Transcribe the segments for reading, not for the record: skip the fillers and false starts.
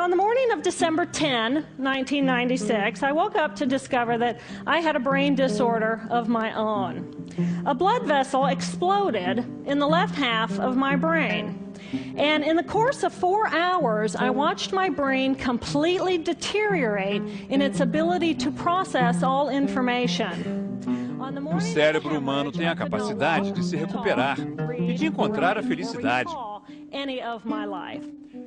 on the morning of December 10, 1996, I woke up to discover that I had a brain disorder of my own. A blood vessel exploded in the left half of my brain. And in the course of 4 hours, I watched my brain completely deteriorate in its ability to process all information. O cérebro humano tem a capacidade de se recuperar e de encontrar a felicidade.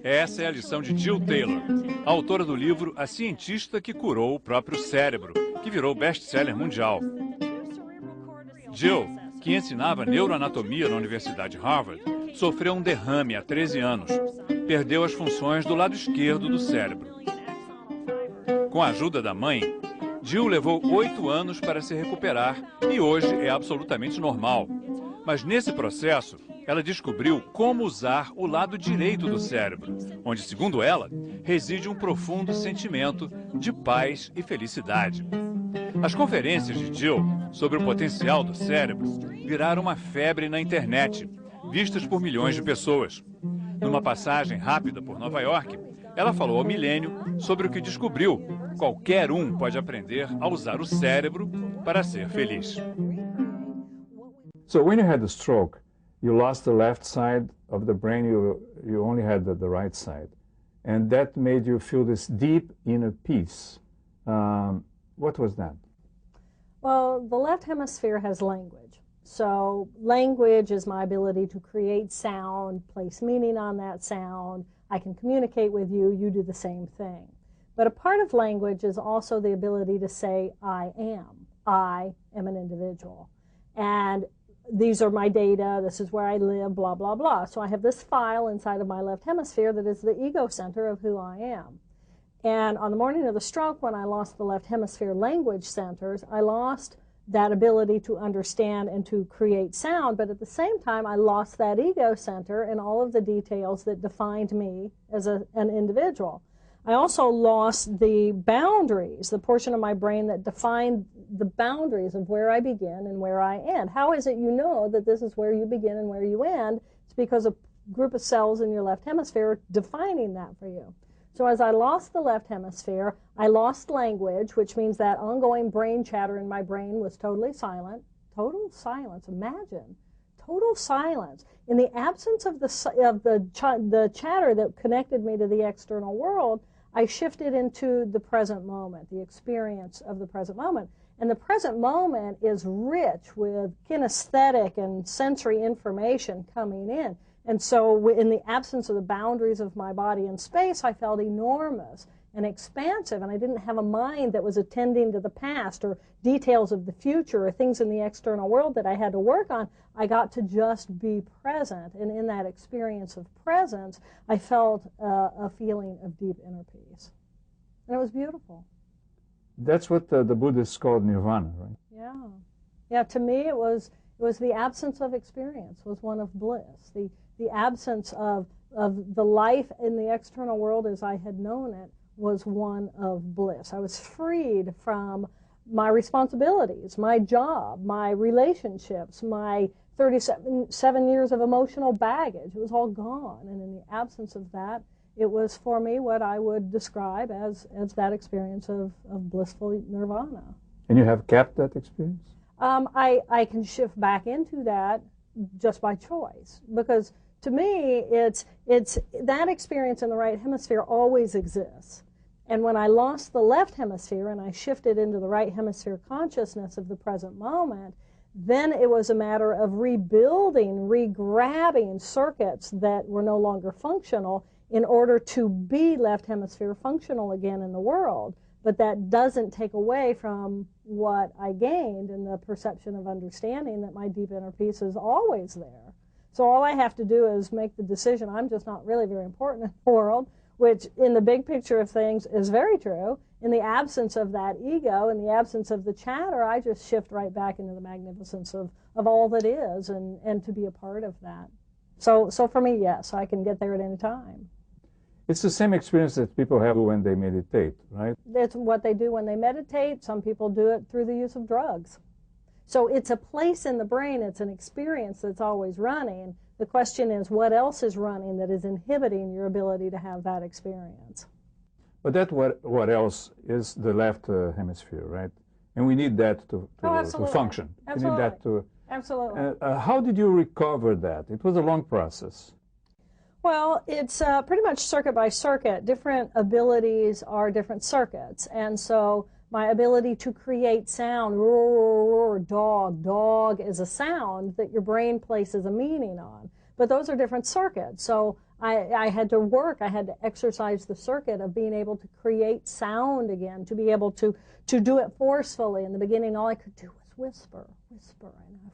Essa é a lição de Jill Taylor, a autora do livro A Cientista que Curou o Próprio Cérebro, que virou best-seller mundial. Jill, que ensinava neuroanatomia na Universidade de Harvard, sofreu um derrame há 13 anos. Perdeu as funções do lado esquerdo do cérebro. Com a ajuda da mãe, Jill levou 8 anos para se recuperar e hoje é absolutamente normal. Mas nesse processo, ela descobriu como usar o lado direito do cérebro, onde, segundo ela, reside um profundo sentimento de paz e felicidade. As conferências de Jill sobre o potencial do cérebro viraram uma febre na internet, vistas por milhões de pessoas. Numa passagem rápida por Nova York, ela falou ao milênio sobre o que descobriu. Qualquer um pode aprender a usar o cérebro para ser feliz. So when you had the stroke, you lost the left side of the brain, you only had the right side. And that made you feel this deep inner peace. What was that? Well, the left hemisphere has language. So language is my ability to create sound, place meaning on that sound. I can communicate with you, you do the same thing. But a part of language is also the ability to say, I am an individual. And these are my data, this is where I live, blah, blah, blah. So I have this file inside of my left hemisphere that is the ego center of who I am. And on the morning of the stroke, when I lost the left hemisphere language centers, I lost that ability to understand and to create sound, but at the same time, I lost that ego center and all of the details that defined me as an individual. I also lost the boundaries, the portion of my brain that defined the boundaries of where I begin and where I end. How is it you know that this is where you begin and where you end? It's because a group of cells in your left hemisphere are defining that for you. So as I lost the left hemisphere, I lost language, which means that ongoing brain chatter in my brain was totally silent. Total silence, imagine. Total silence. In the absence of the chatter that connected me to the external world, I shifted into the present moment, the experience of the present moment. And the present moment is rich with kinesthetic and sensory information coming in. And so in the absence of the boundaries of my body and space, I felt enormous and expansive, and I didn't have a mind that was attending to the past or details of the future or things in the external world that I had to work on. I got to just be present, and in that experience of presence, I felt a feeling of deep inner peace. And it was beautiful. That's what the Buddhists called nirvana, right? Yeah. Yeah, to me it was the absence of experience, was one of bliss. The absence of the life in the external world as I had known it was one of bliss. I was freed from my responsibilities, my job, my relationships, my 37 years of emotional baggage. It was all gone. And in the absence of that, it was for me what I would describe as that experience of blissful nirvana. And you have kept that experience? I can shift back into that just by choice, because to me, it's that experience in the right hemisphere always exists. And when I lost the left hemisphere and I shifted into the right hemisphere consciousness of the present moment, then it was a matter of rebuilding, regrabbing circuits that were no longer functional in order to be left hemisphere functional again in the world. But that doesn't take away from what I gained in the perception of understanding that my deep inner peace is always there. So all I have to do is make the decision I'm just not really very important in the world, which in the big picture of things is very true. In the absence of that ego, in the absence of the chatter, I just shift right back into the magnificence of all that is and to be a part of that. So for me, yes, I can get there at any time. It's the same experience that people have when they meditate, right? It's what they do when they meditate. Some people do it through the use of drugs. So it's a place in the brain, it's an experience that's always running. The question is, what else is running that is inhibiting your ability to have that experience? But that what else is the left hemisphere, right? And we need that to function. Absolutely. We need that to. Absolutely. How did you recover that? It was a long process. Well, it's pretty much circuit by circuit. Different abilities are different circuits. And so my ability to create sound, roar, roar, roar, dog, dog is a sound that your brain places a meaning on. But those are different circuits. So I had to work, I had to exercise the circuit of being able to create sound again, to be able to do it forcefully. In the beginning, all I could do was whisper, whisper. And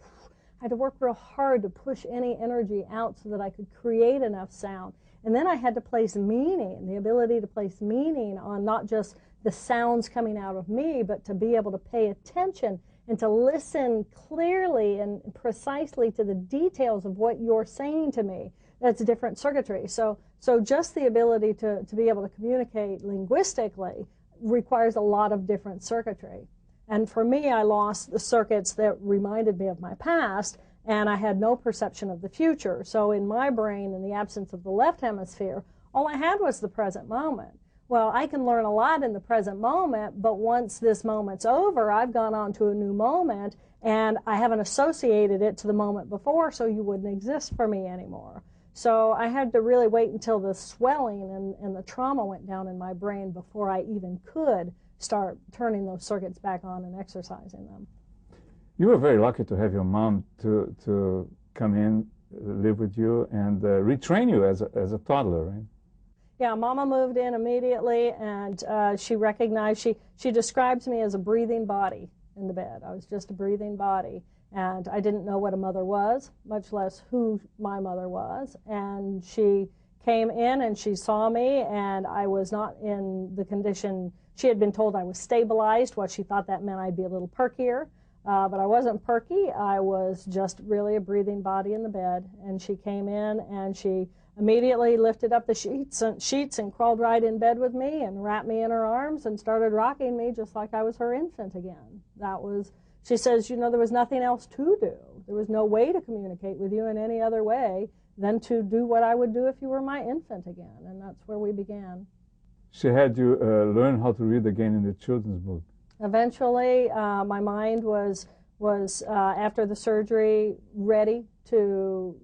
I had to work real hard to push any energy out so that I could create enough sound. And then I had to place meaning, the ability to place meaning on not just the sounds coming out of me, but to be able to pay attention and to listen clearly and precisely to the details of what you're saying to me. That's different circuitry. So just the ability to be able to communicate linguistically requires a lot of different circuitry. And for me, I lost the circuits that reminded me of my past, and I had no perception of the future. So in my brain, in the absence of the left hemisphere, all I had was the present moment. Well, I can learn a lot in the present moment, but once this moment's over, I've gone on to a new moment, and I haven't associated it to the moment before, so you wouldn't exist for me anymore. So I had to really wait until the swelling and the trauma went down in my brain before I even could start turning those circuits back on and exercising them. You were very lucky to have your mom to come in, live with you, and retrain you as a toddler, right? Yeah, Mama moved in immediately, and she recognized, she describes me as a breathing body in the bed. I was just a breathing body, and I didn't know what a mother was, much less who my mother was. And she came in and she saw me, and I was not in the condition. She had been told I was stabilized. What she thought that meant I'd be a little perkier, but I wasn't perky. I was just really a breathing body in the bed. And she came in and she immediately lifted up the sheets and crawled right in bed with me and wrapped me in her arms and started rocking me just like I was her infant again. That was, she says, you know, there was nothing else to do. There was no way to communicate with you in any other way than to do what I would do if you were my infant again. And that's where we began. She had you learn how to read again in the children's book. Eventually, my mind was after the surgery ready to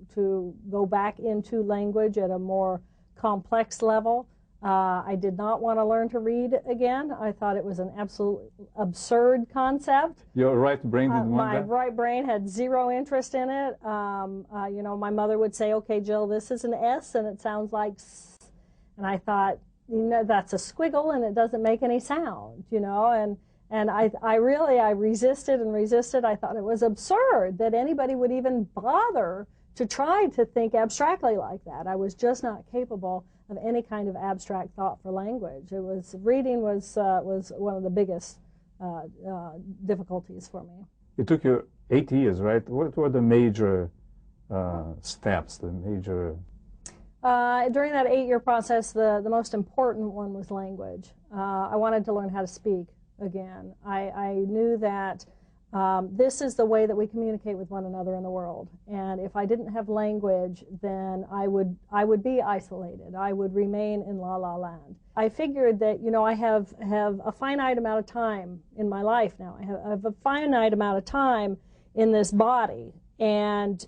go back into language at a more complex level. I did not want to learn to read again. I thought it was an absolute absurd concept. Your right brain didn't want that? My right brain had zero interest in it. You know, my mother would say, okay, Jill, this is an S and it sounds like S. And I thought, you know, that's a squiggle and it doesn't make any sound, you know, and I resisted and resisted. I thought it was absurd that anybody would even bother to try to think abstractly like that. I was just not capable of any kind of abstract thought for language. Reading was one of the biggest difficulties for me. It took you 8 years, right? What were the major steps, the major... During that 8-year process, the most important one was language. I wanted to learn how to speak again. I knew that this is the way that we communicate with one another in the world. And if I didn't have language, then I would be isolated. I would remain in la la land. I figured that, you know, I have a finite amount of time in my life now. I have a finite amount of time in this body. And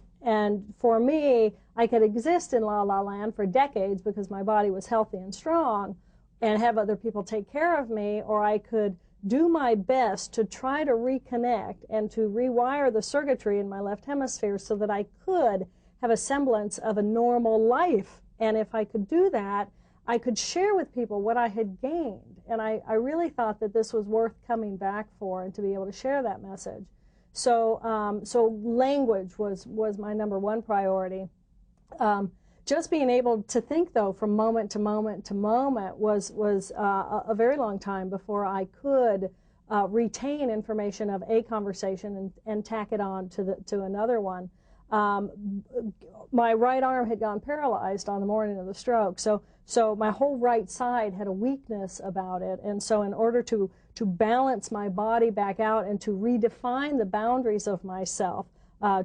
for me, I could exist in la la land for decades because my body was healthy and strong and have other people take care of me, or I could do my best to try to reconnect and to rewire the circuitry in my left hemisphere so that I could have a semblance of a normal life. And if I could do that, I could share with people what I had gained. And I really thought that this was worth coming back for and to be able to share that message. So language was my number one priority. Just being able to think, though, from moment to moment to moment was a very long time before I could retain information of a conversation and tack it on to another one. My right arm had gone paralyzed on the morning of the stroke, so my whole right side had a weakness about it, and so in order to balance my body back out and to redefine the boundaries of myself,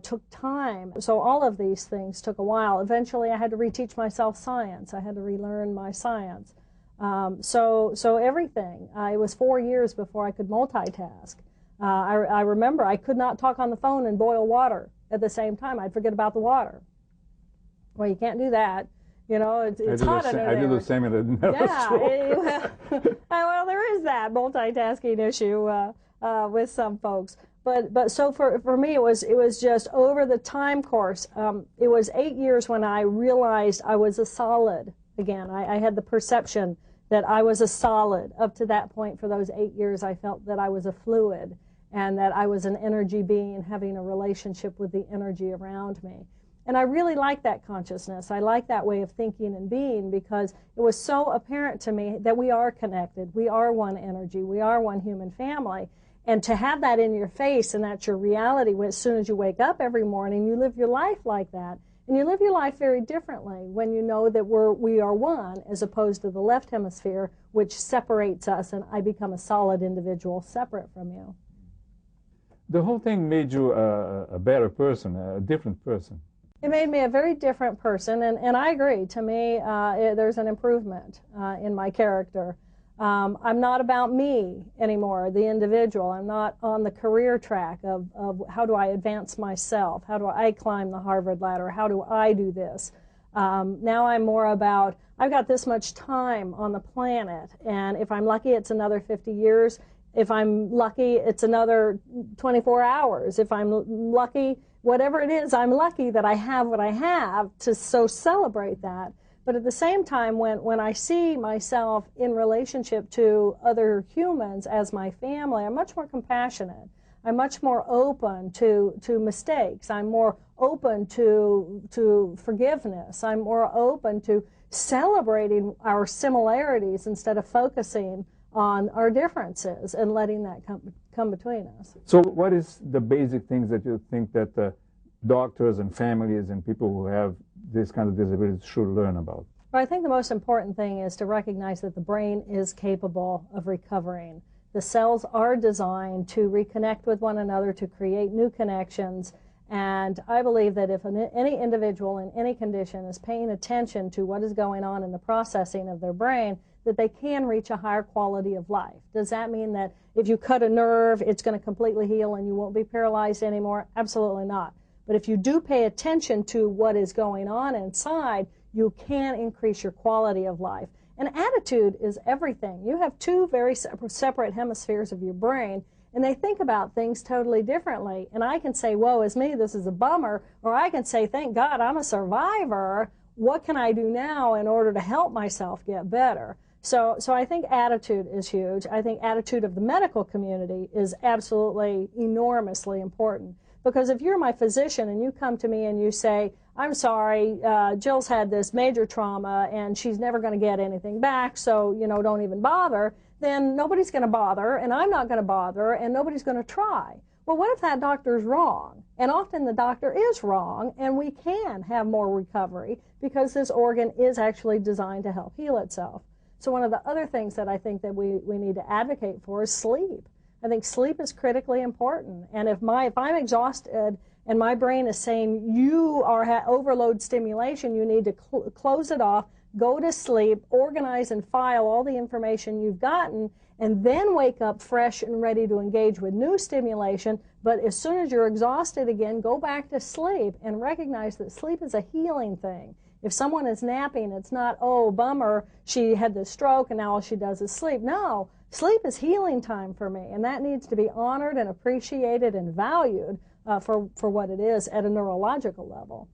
took time. So all of these things took a while. Eventually I had to reteach myself science. I had to relearn my science. So everything. It was 4 years before I could multitask. I remember I could not talk on the phone and boil water at the same time. I'd forget about the water. Well, you can't do that. You know, it's hot under there. I do the same in the Yeah, well, there is that multitasking issue with some folks. But so for me, it was just over the time course. It was 8 years when I realized I was a solid again. I had the perception that I was a solid. Up to that point, for those 8 years, I felt that I was a fluid and that I was an energy being having a relationship with the energy around me. And I really like that consciousness. I like that way of thinking and being, because it was so apparent to me that we are connected. We are one energy. We are one human family. And to have that in your face, and that's your reality, as soon as you wake up every morning, you live your life like that. And you live your life very differently when you know that we are one, as opposed to the left hemisphere, which separates us, and I become a solid individual separate from you. The whole thing made you a better person, a different person. It made me a very different person, and I agree. To me, there's an improvement in my character. I'm not about me anymore, the individual. I'm not on the career track of how do I advance myself? How do I climb the Harvard ladder? How do I do this? Now I'm more about, I've got this much time on the planet, and if I'm lucky, it's another 50 years. If I'm lucky, it's another 24 hours. If I'm lucky, whatever it is, I'm lucky that I have what I have to so celebrate that. But at the same time, when I see myself in relationship to other humans as my family, I'm much more compassionate. I'm much more open to mistakes. I'm more open to forgiveness. I'm more open to celebrating our similarities instead of focusing on our differences and letting that come between us. So what is the basic things that you think that doctors and families and people who have this kind of disabilities should learn about? Well, I think the most important thing is to recognize that the brain is capable of recovering. The cells are designed to reconnect with one another, to create new connections. And I believe that if any individual in any condition is paying attention to what is going on in the processing of their brain, that they can reach a higher quality of life. Does that mean that if you cut a nerve, it's going to completely heal and you won't be paralyzed anymore? Absolutely not. But if you do pay attention to what is going on inside, you can increase your quality of life. And attitude is everything. You have two very separate hemispheres of your brain, and they think about things totally differently. And I can say, woe is me, this is a bummer, or I can say, thank God I'm a survivor. What can I do now in order to help myself get better? So I think attitude is huge. I think attitude of the medical community is absolutely enormously important. Because if you're my physician and you come to me and you say, I'm sorry, Jill's had this major trauma and she's never going to get anything back, so, you know, don't even bother, then nobody's going to bother, and I'm not going to bother, and nobody's going to try. Well, what if that doctor's wrong? And often the doctor is wrong, and we can have more recovery because this organ is actually designed to help heal itself. So one of the other things that I think that we need to advocate for is sleep. I think sleep is critically important. And if I'm exhausted and my brain is saying you are overload stimulation, you need to close it off, go to sleep, organize and file all the information you've gotten, and then wake up fresh and ready to engage with new stimulation. But as soon as you're exhausted again, go back to sleep and recognize that sleep is a healing thing. If someone is napping, it's not, oh, bummer, she had this stroke and now all she does is sleep. No, sleep is healing time for me, and that needs to be honored and appreciated and valued for what it is at a neurological level.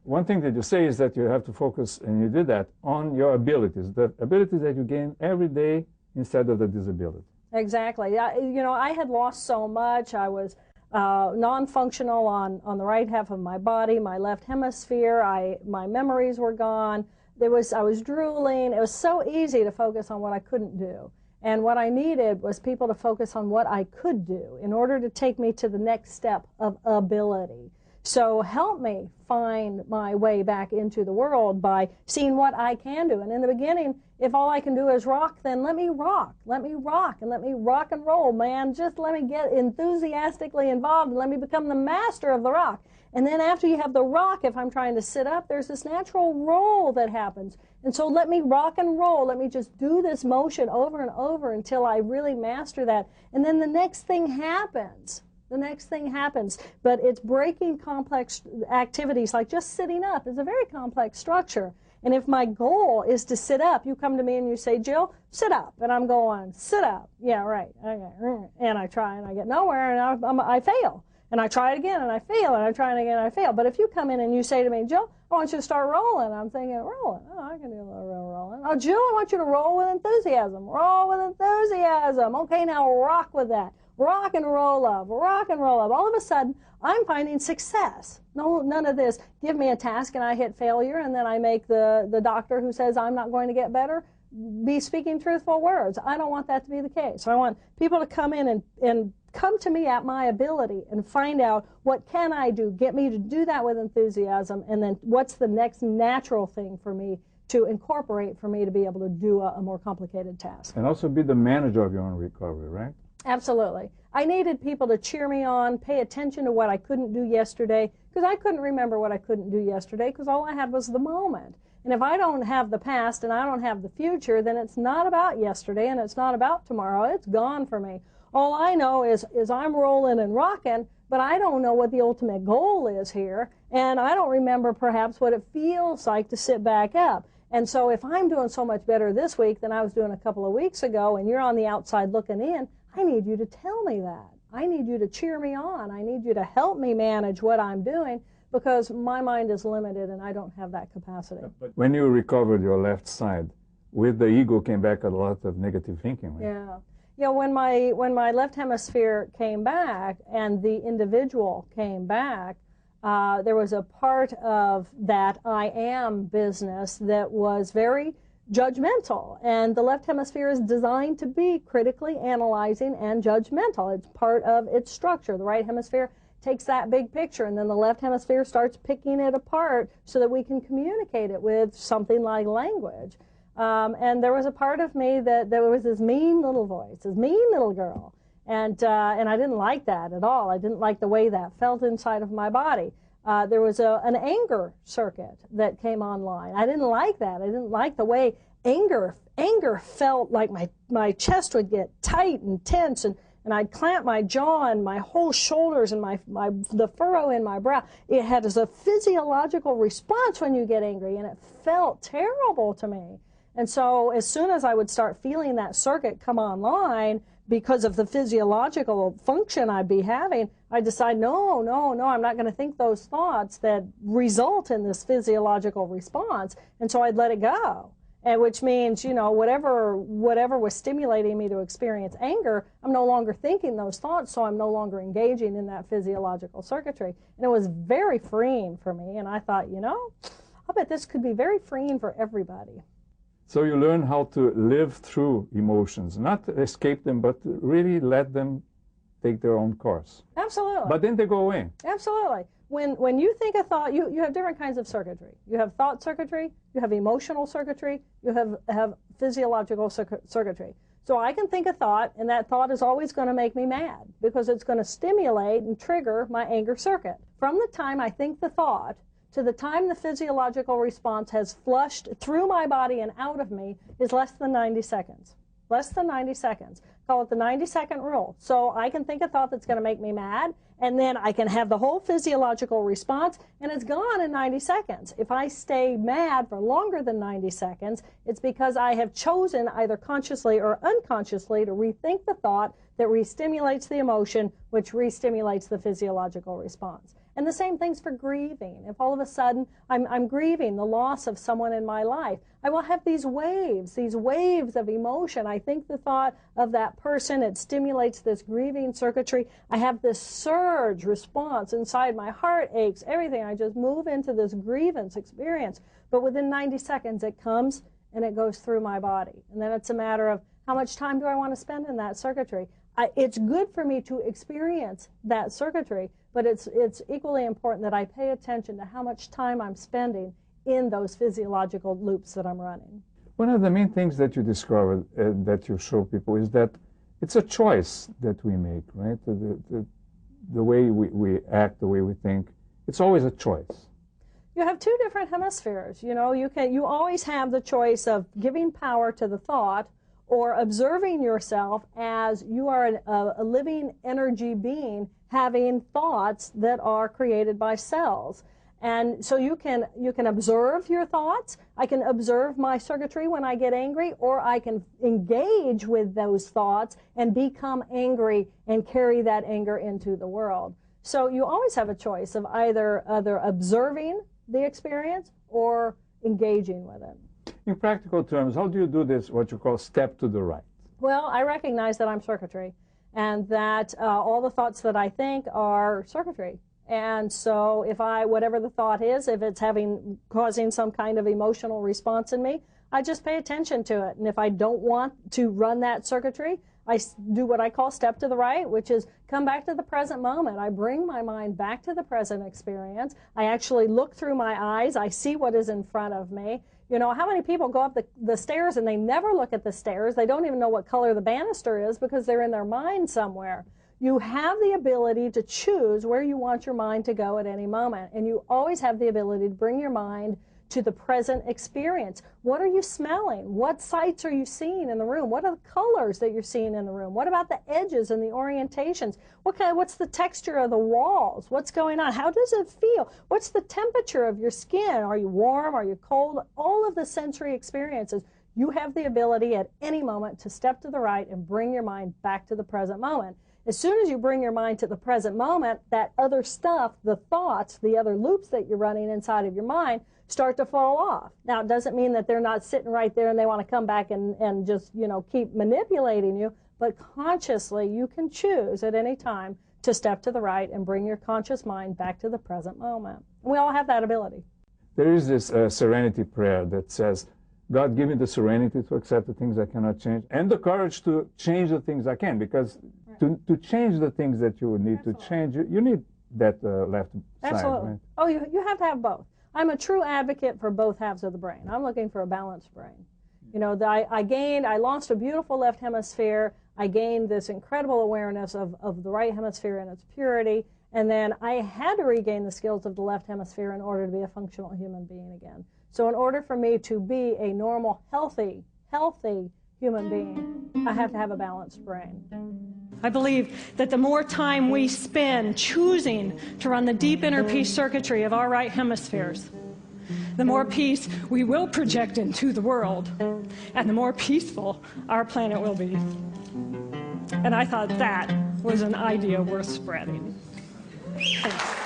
One thing that you say is that you have to focus, and you did that, on your abilities, the abilities that you gain every day instead of the disability. Exactly. You know, I had lost so much. I was non-functional on the right half of my body, my left hemisphere. My memories were gone. I was drooling. It was so easy to focus on what I couldn't do. And what I needed was people to focus on what I could do in order to take me to the next step of ability. So help me find my way back into the world by seeing what I can do. And in the beginning, If all I can do is rock, then let me rock. Let me rock, and let me rock and roll, man. Just let me get enthusiastically involved, and let me become the master of the rock. And then after you have the rock, if I'm trying to sit up, there's this natural roll that happens. And so let me rock and roll. Let me just do this motion over and over until I really master that. And then the next thing happens. The next thing happens. But it's breaking complex activities, like just sitting up is a very complex structure. And if my goal is to sit up, you come to me and you say, Jill, sit up. And I'm going, sit up. Yeah, right. Okay. And I try and I get nowhere and I fail. And I try it again and I fail, and I try it again and I fail. But if you come in and you say to me, Jill, I want you to start rolling, I'm thinking, rolling? Oh, I can do a little rolling. Oh, Jill, I want you to roll with enthusiasm. Roll with enthusiasm. Okay, now rock with that. Rock and roll up. Rock and roll up. All of a sudden, I'm finding success. No, none of this. Give me a task and I hit failure, and then I make the doctor who says I'm not going to get better be speaking truthful words. I don't want that to be the case. I want people to come in and come to me at my ability and find out what can I do, get me to do that with enthusiasm, and then what's the next natural thing for me to incorporate for me to be able to do a more complicated task. And also be the manager of your own recovery, right? Absolutely. I needed people to cheer me on, pay attention to what I couldn't do yesterday, because I couldn't remember what I couldn't do yesterday because all I had was the moment. And if I don't have the past and I don't have the future, then it's not about yesterday and it's not about tomorrow. It's gone for me. All I know is I'm rolling and rocking, but I don't know what the ultimate goal is here, and I don't remember perhaps what it feels like to sit back up. And so if I'm doing so much better this week than I was doing a couple of weeks ago, and you're on the outside looking in, I need you to tell me that. I need you to cheer me on. I need you to help me manage what I'm doing, because my mind is limited and I don't have that capacity. But when you recovered your left side, with the ego came back a lot of negative thinking, right? Yeah. You know, when my left hemisphere came back and the individual came back, there was a part of that I am business that was very judgmental. And the left hemisphere is designed to be critically analyzing and judgmental. It's part of its structure. The right hemisphere takes that big picture, and then the left hemisphere starts picking it apart so that we can communicate it with something like language. And there was a part of me that there was this mean little voice, this mean little girl. And I didn't like that at all. I didn't like the way that felt inside of my body. There was an anger circuit that came online. I didn't like that. I didn't like the way anger felt like my chest would get tight and tense, and I'd clamp my jaw and my whole shoulders and the furrow in my brow. It had a physiological response when you get angry, and it felt terrible to me. And so as soon as I would start feeling that circuit come online because of the physiological function I'd be having, I decide, no, I'm not going to think those thoughts that result in this physiological response. And so I'd let it go. And which means, you know, whatever was stimulating me to experience anger, I'm no longer thinking those thoughts, so I'm no longer engaging in that physiological circuitry. And it was very freeing for me, and I thought, you know, I bet this could be very freeing for everybody. So you learn how to live through emotions, not escape them, but really let them take their own course. Absolutely. But then they go away. Absolutely. When you think a thought, you have different kinds of circuitry. You have thought circuitry, you have emotional circuitry, you have physiological circuitry. So I can think a thought, and that thought is always going to make me mad because it's going to stimulate and trigger my anger circuit. From the time I think the thought to the time the physiological response has flushed through my body and out of me is less than 90 seconds. Less than 90 seconds. Call it the 90-second rule. So I can think a thought that's going to make me mad, and then I can have the whole physiological response, and it's gone in 90 seconds. If I stay mad for longer than 90 seconds, it's because I have chosen either consciously or unconsciously to rethink the thought that re-stimulates the emotion, which re-stimulates the physiological response. And the same thing's for grieving. If all of a sudden I'm grieving the loss of someone in my life, I will have these waves of emotion. I think the thought of that person, it stimulates this grieving circuitry. I have this surge response inside. My heart aches, everything. I just move into this grievance experience. But within 90 seconds, it comes and it goes through my body. And then it's a matter of how much time do I want to spend in that circuitry. It's good for me to experience that circuitry, but it's equally important that I pay attention to how much time I'm spending in those physiological loops that I'm running. One of the main things that you discovered, that you show people, is that it's a choice that we make, right? The way we act, the way we think, it's always a choice. You have two different hemispheres. You know, you always have the choice of giving power to the thought or observing yourself as you are a living energy being having thoughts that are created by cells. And so you can observe your thoughts. I can observe my circuitry when I get angry, or I can engage with those thoughts and become angry and carry that anger into the world. So you always have a choice of either observing the experience or engaging with it. In practical terms, how do you do this, what you call step to the right? Well, I recognize that I'm circuitry, and that all the thoughts that I think are circuitry. And so if whatever the thought is, if it's causing some kind of emotional response in me, I just pay attention to it. And if I don't want to run that circuitry, I do what I call step to the right, which is come back to the present moment. I bring my mind back to the present experience. I actually look through my eyes. I see what is in front of me. You know, how many people go up the stairs and they never look at the stairs? They don't even know what color the banister is because they're in their mind somewhere. You have the ability to choose where you want your mind to go at any moment. And you always have the ability to bring your mind to the present experience. What are you smelling? What sights are you seeing in the room? What are the colors that you're seeing in the room? What about the edges and the orientations? What's the texture of the walls? What's going on? How does it feel? What's the temperature of your skin? Are you warm? Are you cold? All of the sensory experiences. You have the ability at any moment to step to the right and bring your mind back to the present moment. As soon as you bring your mind to the present moment, that other stuff, the thoughts, the other loops that you're running inside of your mind start to fall off. Now, it doesn't mean that they're not sitting right there and they want to come back and just, you know, keep manipulating you, but consciously you can choose at any time to step to the right and bring your conscious mind back to the present moment. We all have that ability. There is this serenity prayer that says, God, give me the serenity to accept the things I cannot change and the courage to change the things I can, because to change the things that you need to change, you need that left side, right? Oh, you have to have both. I'm a true advocate for both halves of the brain. I'm looking for a balanced brain. You know, I launched a beautiful left hemisphere. I gained this incredible awareness of the right hemisphere and its purity. And then I had to regain the skills of the left hemisphere in order to be a functional human being again. So in order for me to be a normal, healthy human being, I have to have a balanced brain. I believe that the more time we spend choosing to run the deep inner peace circuitry of our right hemispheres, the more peace we will project into the world, and the more peaceful our planet will be. And I thought that was an idea worth spreading. Thanks.